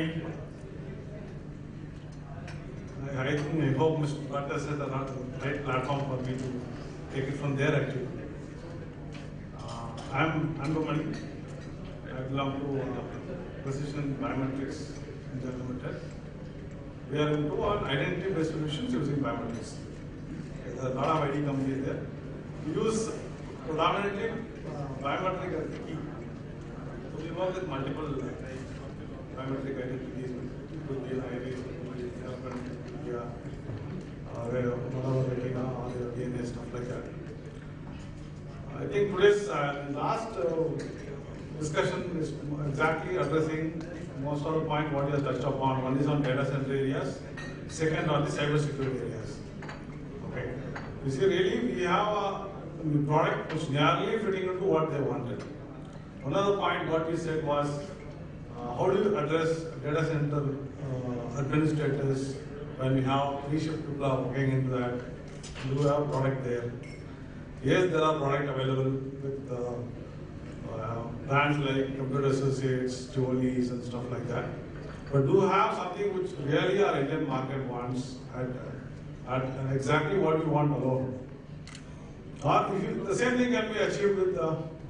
Thank you. I hope Mr. Bhatta said the right platform for me to take it from there actually. I'm Anubmani. I belong to Precision Biometrics India Limited. We are into identity-based solutions using biometrics. There are a lot of ID companies there. We use predominantly biometric as the key. So we work with multiple biometric identities. It could be an ID, it could be whatever retina or your DNA, stuff like that. I think today's last discussion is exactly addressing most of the point what you have touched upon. One is on data center areas, second on the cyber security areas. Okay. You see, really, we have a product which nearly fitting into what they wanted. Another point what we said was, how do you address data center administrators when we have three-shift people are working into that? Do you have product there? Yes, there are products available with brands like Computer Associates, Jolies and stuff like that. But do have something which really our Indian market wants at exactly what you want alone. Or the same thing can be achieved with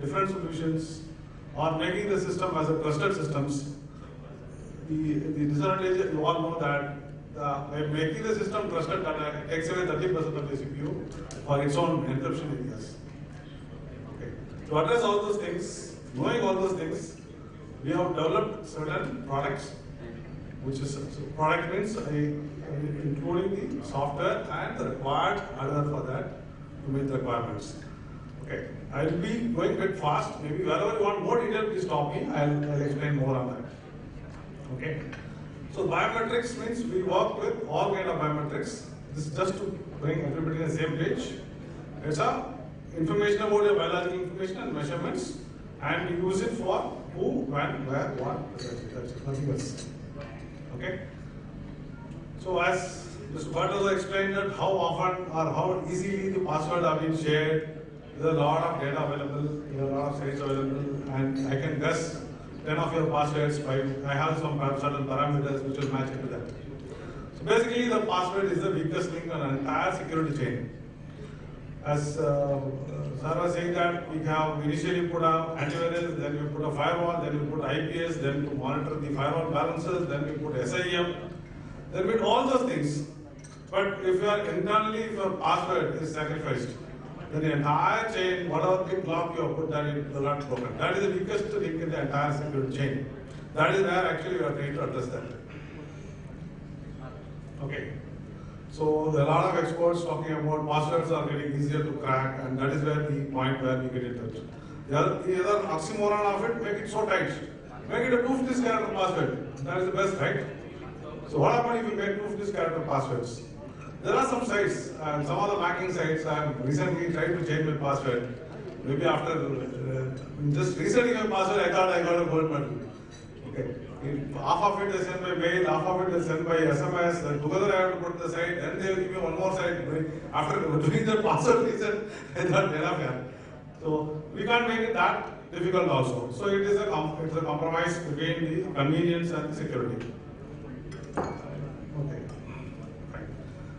different solutions or making the system as a trusted systems. The disadvantage, you all know that by making the system trusted, that takes away 30% of the CPU for its own encryption areas. Okay. To address all those things, knowing all those things, we have developed certain products, which is product means including the software and the required hardware for that to meet the requirements. Okay, I will be going a bit fast. Maybe wherever you want more detail, please stop me. I'll explain more on that. Okay. So biometrics means we work with all kind of biometrics. This is just to bring everybody on the same page. It's a information about your biological information and measurements, and we use it for who, when, where, what. That's it. Nothing else. Okay. So as Mr. Bhatta explained that how often or how easily the passwords are being shared, there are a lot of data available, there are a lot of sites available, and I can guess 10 of your passwords by I have some certain parameters which will match it to that. So basically the password is the weakest link on an entire security chain. As Sir was saying that we have initially put a antivirus, then we put a firewall, then we put IPS, then to monitor the firewall balances, then we put SIM, then we do all those things. But if you are internally, if your password is sacrificed, then the entire chain, whatever big block you have put, that it will not broken. That is the weakest link in the entire security chain. That is where actually we are trying to address that. Okay. So there are a lot of experts talking about passwords are getting easier to crack, and that is where the point where we get in touch. The other oxymoron of it, make it so tight. Make it a 256 character password. That is the best, right? So what happens if you make 256 character passwords? There are some sites, some of the hacking sites. I have recently tried to change my password. Maybe after just resetting my password, I thought I got a gold medal. Okay. Half of it is sent by mail, half of it is sent by SMS. Then together I have to put the site. Then they will give me one more site. After doing the password reset, I thought enough here. So we can't make it that difficult also. So it is a compromise between the convenience and the security. Okay.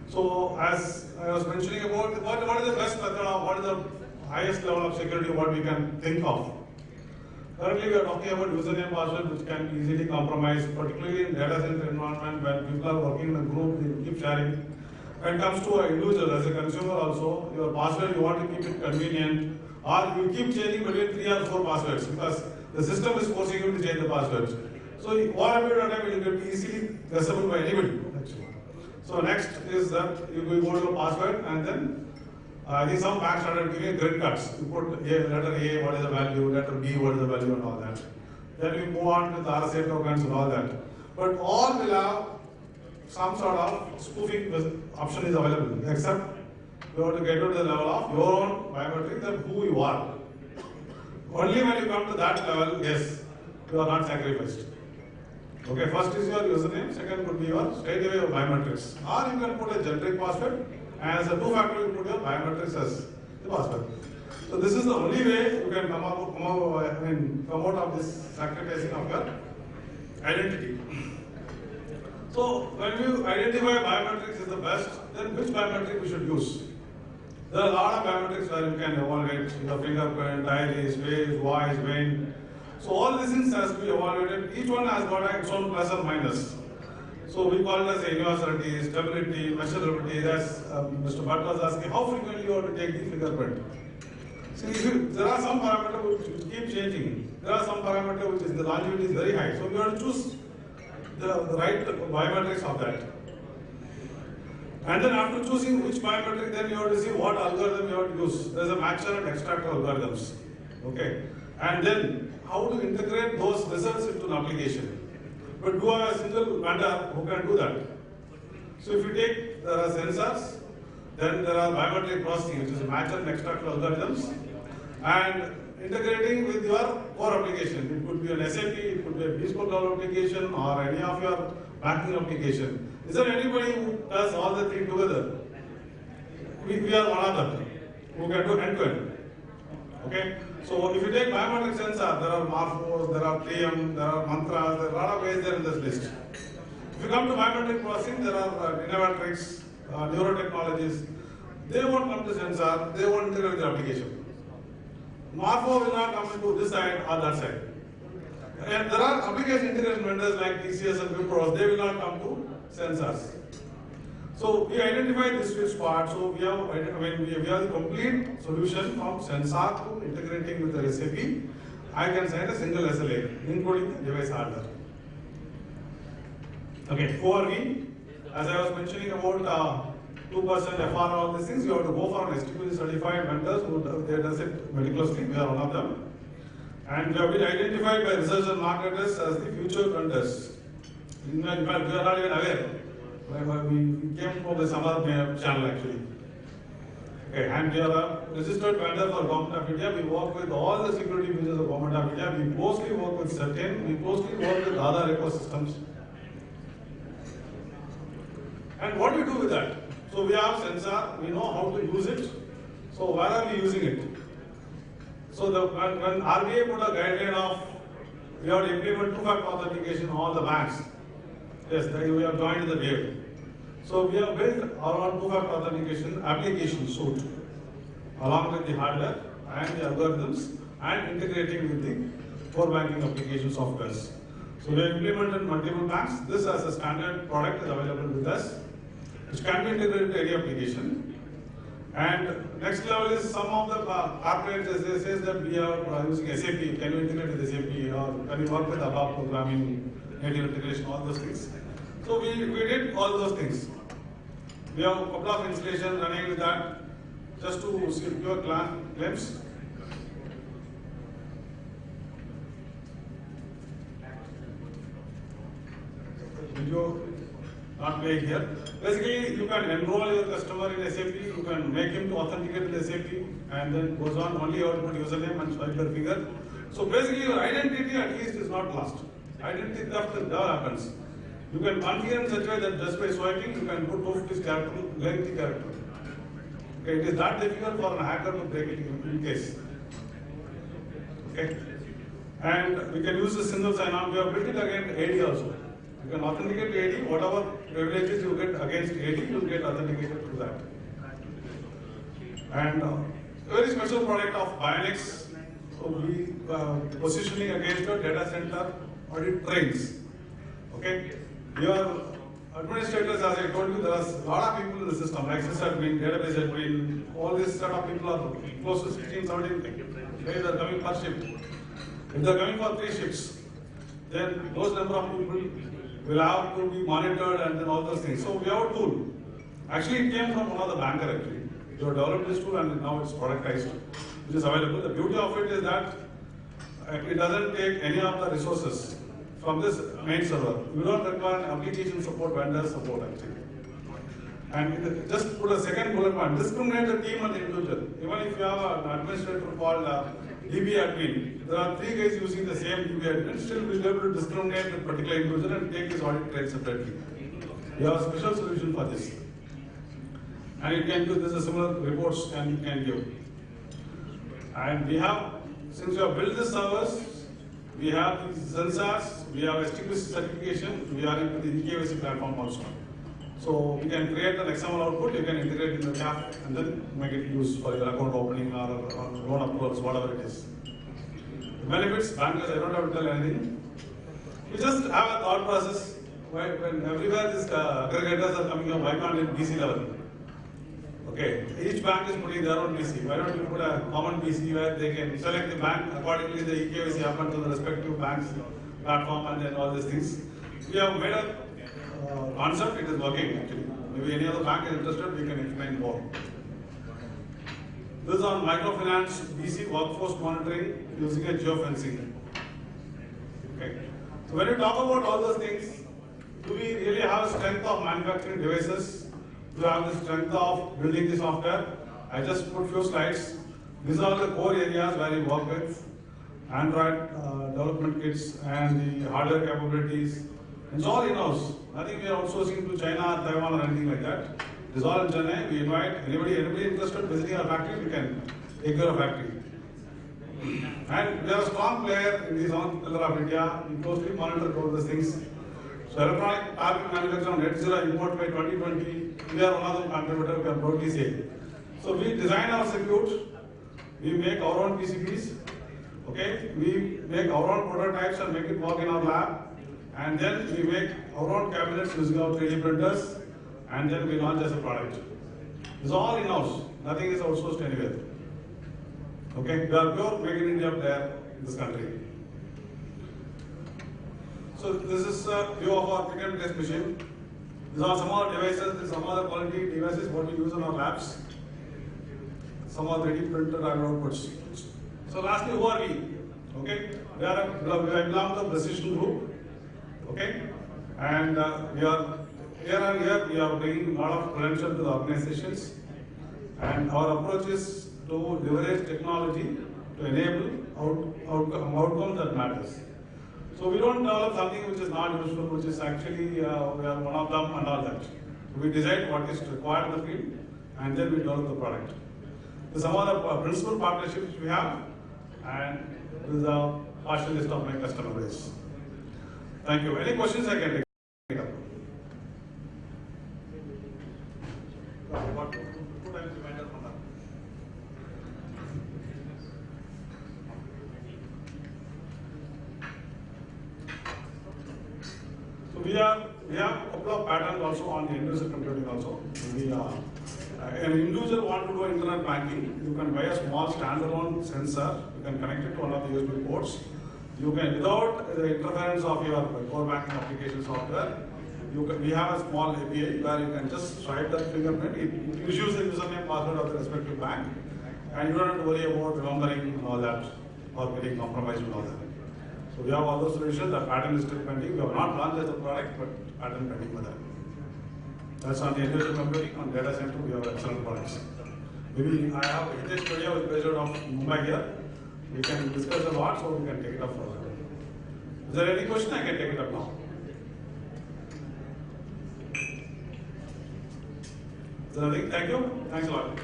So as I was mentioning about what is the best method of what is the highest level of security what we can think of. Currently we are talking about username password which can be easily compromised, particularly in data center environment when people are working in a group, they keep sharing. When it comes to an individual as a consumer also, your password you want to keep it convenient, or you keep changing between 3 or 4 passwords because the system is forcing you to change the passwords. So whatever you time it will be easily guessable by anybody actually. So next is that you go to your password and then I think some banks started giving grid cuts. You put letter A, what is the value, letter B, what is the value and all that. Then we move on with the RSA tokens and all that. But all will have some sort of spoofing option is available, except you have to get to the level of your own biometric, that who you are. Only when you come to that level, yes, you are not sacrificed. Okay, first is your username, second could be your straight away your biometrics. Or you can put a generic password. As a two-factor, you put your biometrics as the password. So this is the only way you can come out of this sacrificing of your identity. So when you identify biometrics is the best, then which biometric we should use? There are a lot of biometrics where you can evaluate the fingerprint, iris, face, voice, vein. So all these things has to be evaluated. Each one has got its own plus or minus. So we call it as universality, stability, measurability. As Mr. Bhatt was asking, how frequently you have to take the fingerprint? See, there are some parameters which keep changing. There are some parameters which is the longevity is very high. So we have to choose the right biometrics of that. And then after choosing which biometric, then you have to see what algorithm you have to use. There's a matcher and extractor algorithms. Okay. And then how to integrate those results into an application. But do I have a single vendor who can do that? So if you take, there are sensors, then there are biometric processing, which is matcher and extractor algorithms, and integrating with your core application. It could be an SAP, it could be a bespoke application, or any of your banking application. Is there anybody who does all the three together? We are one of them who can do end-to-end. Okay? So if you take biometric sensor, there are Morphos, there are TM, there are mantras, there are a lot of ways there in this list. If you come to biometric processing, there are Innovatrix, neurotechnologies. They won't come to sensor, they won't integrate with the application. Morpho will not come into this side or that side. And there are application integration vendors like TCS and Wipro, they will not come to sensors. So we identify this switch spot. So we have, we have the complete solution from sensor to integrating with the SAP. I can sign a single SLA, including the device hardware. Okay, ORV, as I was mentioning about 2% FR, all these things, you have to go for an STQC certified vendors who does it meticulously. We are one of them. And we have been identified by research and marketers as the future vendors. In fact, we are not even aware. We came from the Samad channel actually. Okay, and we are a registered vendor for Government of India. We work with all the security features of Government of India. We closely work with certain, we closely work with other ecosystems. And what do we do with that? So we have sensor, we know how to use it. So where are we using it? So when RBI put a guideline of, we have to implement two-factor authentication on all the banks. Yes, we have joined the wave. So we have built our own two-factor authentication application suite along with the hardware and the algorithms and integrating with the core banking application softwares. So we have implemented multiple banks. This as a standard product is available with us, which can be integrated to any application. And next level is some of the corporates, they say that we are using SAP, can you integrate with SAP or can you work with ABAP programming, native integration, all those things. So we did all those things. We have a couple of installations running with that just to secure claims. Video not playing here. Basically, you can enroll your customer in SAP, you can make him to authenticate with SAP, and then goes on only you have to put username and swipe your finger. So basically, your identity at least is not lost. Identity theft never happens. You can configure in such a way that just by swiping, you can put 250 character, lengthy character. Okay, it is that difficult for a hacker to break it in case. Okay, and we can use the single sign-on. We have built it again AD also. You can authenticate to AD, whatever privileges you get against AD, you will get authenticated through that. And a very special product of Bionics, so we positioning against the data center audit trains. Okay, your administrators, as I told you, there are a lot of people in the system, like sysadmin, database admin, all this set of people are close to 16, 17, they are coming per shift. If they are coming for 3 shifts, then those number of people will have to be monitored and then all those things. So we have a tool. Actually, it came from one of the banker actually. We have developed this tool and now it's productized, which is available. The beauty of it is that it doesn't take any of the resources from this main server. You don't require application support, vendor support actually. And just put a second bullet point, discriminate the team and the individual. Even if you have an administrator called DB admin, there are 3 guys using the same DB admin, still we will be able to discriminate the particular individual and take his audit trail separately. We have a special solution for this. And it can do this, a similar reports can give. And we have, since we have built the servers, we have these sensors, we have STQC certification, we are into the eKYC platform also. So we can create an XML output, you can integrate in the app and then make it used for your account opening or loan approvals, whatever it is. The benefits, bankers, I don't have to tell anything. We just have a thought process when everywhere these aggregators are coming up, why can't it BC level? Okay, each bank is putting their own BC. Why don't you put a common BC where they can select the bank accordingly, the eKYC happen to the respective bank's platform and then all these things. We have made a concept, it is working actually. Maybe any other bank is interested, we can explain more. This is on microfinance BC workforce monitoring using a geofencing. Okay. So when you talk about all those things, do we really have strength of manufacturing devices? Do we have the strength of building the software? I just put few slides. These are the core areas where we work with. Android development kits and the hardware capabilities. It's all in-house. Nothing we are outsourcing to China, Taiwan or anything like that. It's all in Chennai. We invite anybody interested visiting our factory, we can take care of factory. And we are a strong player in the South Pillar of India. We closely monitor all these things. So electronic target manufacture on net zero import by 2020, we are one of the contributors, we can proudly say. So we design our circuit, we make our own PCBs, okay? We make our own prototypes and make it work in our lab. And then we make our own cabinets using our 3D printers, and then we launch as a product. It's all in-house, nothing is outsourced anywhere. Okay, we are pure Make in India player in this country. So this is a view of our pick and place machine. These are some other devices, these are some other quality devices what we use in our labs. Some are 3D printed outputs. So lastly, who are we? Okay, we belong to the Precision Group. Okay, and we are year on year we are bringing a lot of credentials to the organizations, and our approach is to leverage technology to enable outcomes that matters. So we don't develop something which is not useful, which is actually we are one of them and all that. So we decide what is required in the field, and then we develop the product. So some of the principal partnerships we have, and this is a partial list of my customer base. Thank you. Any questions I can take up? So we have a couple of patterns also on the end-user computing also. An individual want to do internet banking, you can buy a small standalone sensor, you can connect it to one of the USB ports. You can, without the interference of your core banking application software, we have a small API where you can just swipe that fingerprint, it issues the username password of the respective bank, and you don't have to worry about remembering and all that, or getting compromised with all that. So we have all those solutions, the patent is still pending. We have not launched as a product, but patent pending for that. That's on the end-user computing. On data center, we have excellent products. Maybe I have a Hitesh Kodia with based out of Mumbai here. We can discuss a lot, so we can take it up further. Is there any question? I can take it up now. Is there anything? Thank you. Thanks a lot.